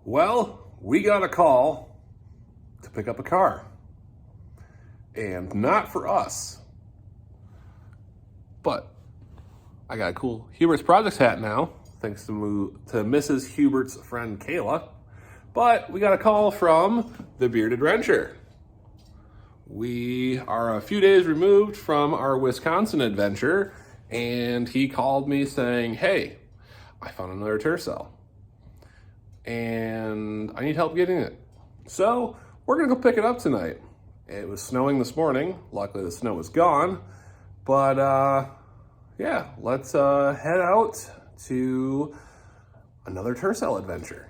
Well, we got a call to pick up a car. And not for us. But I got a cool Hubert's Projects hat now, thanks to Mrs. Hubert's friend Kayla. But we got a call from the Bearded Wrencher. We are a few days removed from our Wisconsin adventure, and he called me saying, hey, I found another Tercel, and I need help getting it. So we're gonna go pick it up tonight. It was snowing this morning. Luckily the snow was gone. But yeah, let's head out to another Tercel adventure.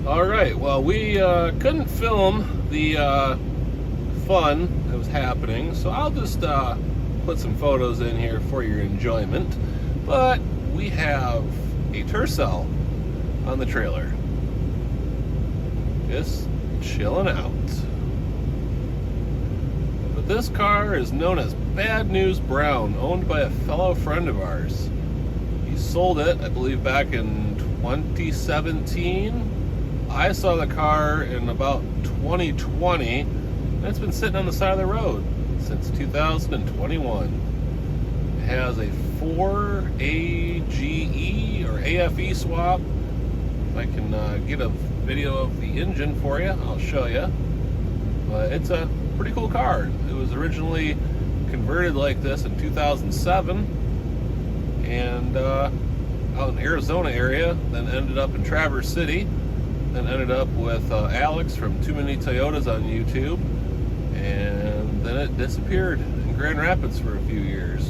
All right, well, we couldn't film the fun that was happening, so I'll just put some photos in here for your enjoyment. But we have a Tercel on the trailer, just chilling out. But this car is known as Bad News Brown, owned by a fellow friend of ours. He sold it, I believe, back in 2017. I saw the car in about 2020, and it's been sitting on the side of the road since 2021. It has a 4AGE or AFE swap. If I can get a video of the engine for you, I'll show you. But it's a pretty cool car. It was originally converted like this in 2007 and out in Arizona area, then ended up in Traverse City, then ended up with Alex from Too Many Toyotas on YouTube, and then it disappeared in Grand Rapids for a few years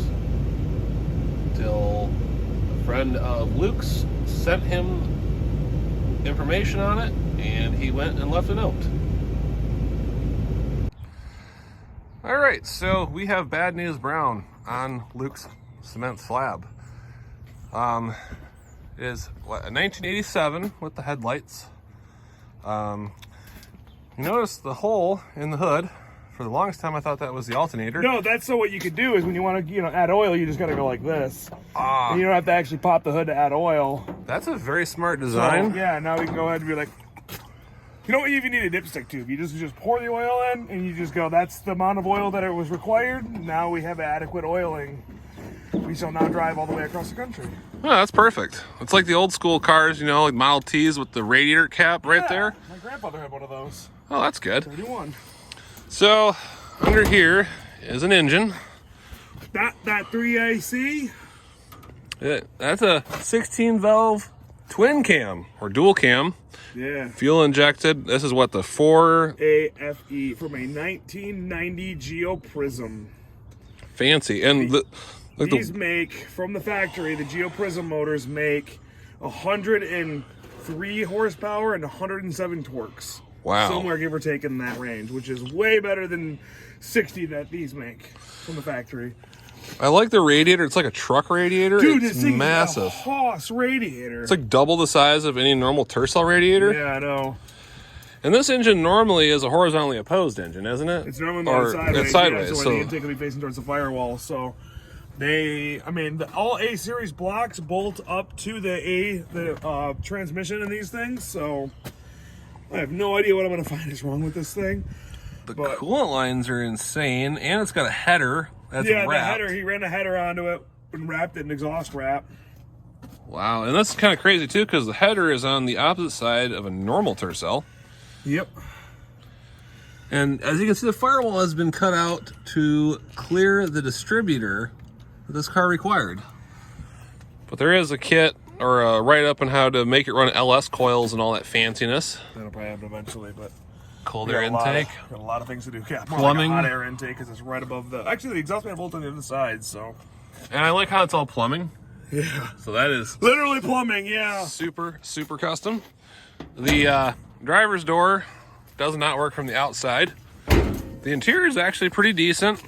until a friend of Luke's sent him information on it, and he went and left a note. All right, so we have Bad News Brown on Luke's cement slab. It is what, a 1987 with the headlights. You notice the hole in the hood. For the longest time, I thought that was the alternator. No, that's so what you could do is when you want to, add oil, you just got to go like this. And you don't have to actually pop the hood to add oil. That's a very smart design. So, yeah, now we can go ahead and be like, you don't even need a dipstick tube. You just pour the oil in, and you just go, that's the amount of oil that it was required. Now we have adequate oiling. We shall now drive all the way across the country. Oh, that's perfect. It's like the old school cars, like Model Ts with the radiator cap right there. My grandfather had one of those. Oh, that's good. 31. So, under here is an engine. That 3AC? That's a 16 valve twin cam or dual cam. Yeah. Fuel injected. This is what, the 4 AFE from a 1990 Geo Prism. Fancy. And these make, from the factory, the Geo Prism motors make 103 horsepower and 107 torques. Wow. Somewhere give or take in that range, which is way better than 60 that these make from the factory. I like the radiator. It's like a truck radiator. Dude, it's this thing massive. is a Haas radiator. It's like double the size of any normal Tercel radiator. Yeah, I know. And this engine normally is a horizontally opposed engine, isn't it? It's normally more sideways. It's sideways. Yeah, so the intake will be facing towards the firewall. So all A series blocks bolt up to the transmission in these things. So I have no idea what I'm going to find is wrong with this thing. The coolant lines are insane, and it's got a header that's wrapped. the header. He ran a header onto it and wrapped it in exhaust wrap. Wow, and that's kind of crazy too, because the header is on the opposite side of a normal Tercel. Yep. And as you can see, the firewall has been cut out to clear the distributor that this car required. But there is a kit or a write-up on how to make it run LS coils and all that fanciness. That'll probably happen eventually, but cold air intake. Got a lot of things to do. Yeah, plumbing. Like a hot air intake because it's right above the. Actually, the exhaust manifold on the other side. So. And I like how it's all plumbing. Yeah. So that is literally plumbing. Yeah. Super custom. The driver's door does not work from the outside. The interior is actually pretty decent.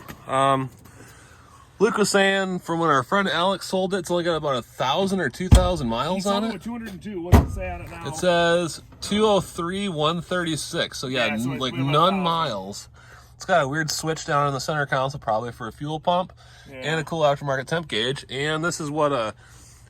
Luke was saying from when our friend Alex sold it, it's only got about 1,000 or 2,000 miles on it. 202. What does it say on it now? It says 203,136. So yeah, so like none miles. It's got a weird switch down in the center console, probably for a fuel pump, and a cool aftermarket temp gauge. And this is what a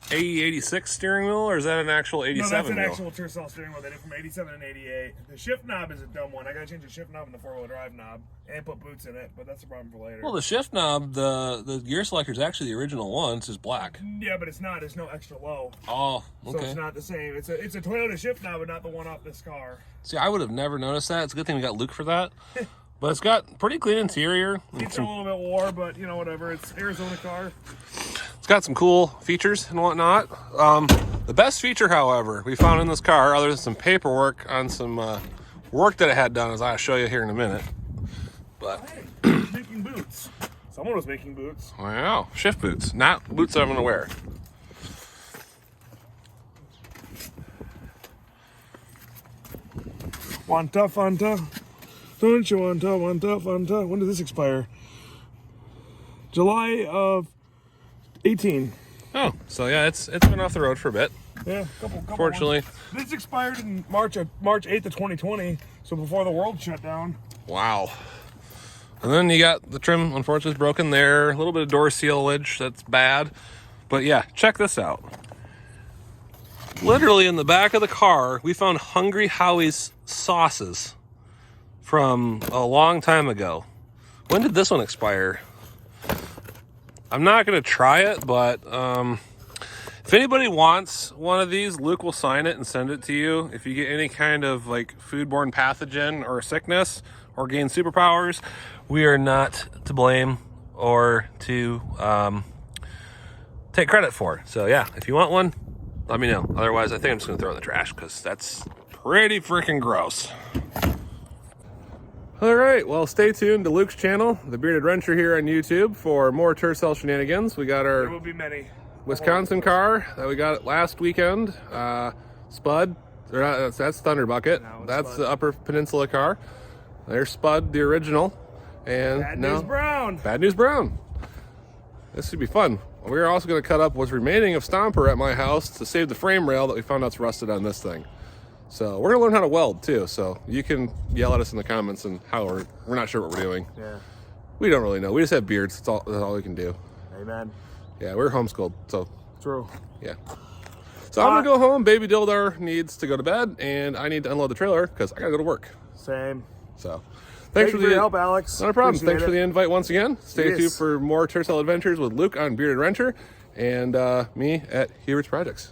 AE86 steering wheel, or is that an actual 87 No, that's an wheel? actual Tercel steering wheel they did from 87 and 88. The shift knob is a dumb one. I gotta change the shift knob and the four-wheel drive knob and put boots in it, but that's a problem for later. Well, the shift knob, the gear selector is actually the original one. It's just black. Yeah, but it's not. There's no extra low. Oh, okay. So it's not the same. It's a Toyota shift knob, but not the one off this car. See, I would have never noticed that. It's a good thing we got Luke for that. But it's got pretty clean interior. It's a little bit wore, but you know, whatever. It's Arizona car. It's got some cool features and whatnot. The best feature, however, we found in this car, other than some paperwork on some work that it had done, as I'll show you here in a minute. But Hey, making boots. Someone was making boots. wow, shift boots, not boots that I'm gonna wear. Wanta, Fanta. Don't you wanta, Fanta? When did this expire? July of 18. Oh, so yeah, it's been off the road for a bit. Yeah, couple Fortunately. months. This expired in March 8th of 2020, so before the world shut down. Wow. And then you got the trim, unfortunately, is broken there. A little bit of door sealage, that's bad. But yeah, check this out. Literally in the back of the car, we found Hungry Howie's sauces from a long time ago. When did this one expire? I'm not going to try it, but if anybody wants one of these, Luke will sign it and send it to you. If you get any kind of like foodborne pathogen or sickness or gain superpowers, we are not to blame or to take credit for. So yeah, if you want one, let me know. Otherwise, I think I'm just going to throw it in the trash because that's pretty freaking gross. All right, well, stay tuned to Luke's channel, The Bearded Wrencher, here on YouTube for more Tercel shenanigans. We got There our will be many. Wisconsin car that we got last weekend. Spud, or not, that's Thunder Bucket. No, it's That's Spud. the Upper Peninsula car. There's Spud, the original. And Bad now, News Brown. Bad News Brown. This should be fun. We're also going to cut up what's remaining of Stomper at my house to save the frame rail that we found out's rusted on this thing. So we're going to learn how to weld too. So you can yell at us in the comments and how we're not sure what we're doing. Yeah. We don't really know. We just have beards. That's all we can do. Amen. Yeah, we're homeschooled. So True. yeah. So I'm going to go home. Baby Dildar needs to go to bed and I need to unload the trailer because I got to go to work. Same. So Thank you for your help, Alex. Not a problem. Appreciate Thanks for it. the invite once again. Stay Yes. tuned for more Tercel adventures with Luke on Bearded Wrencher and me at Hebert's Projects.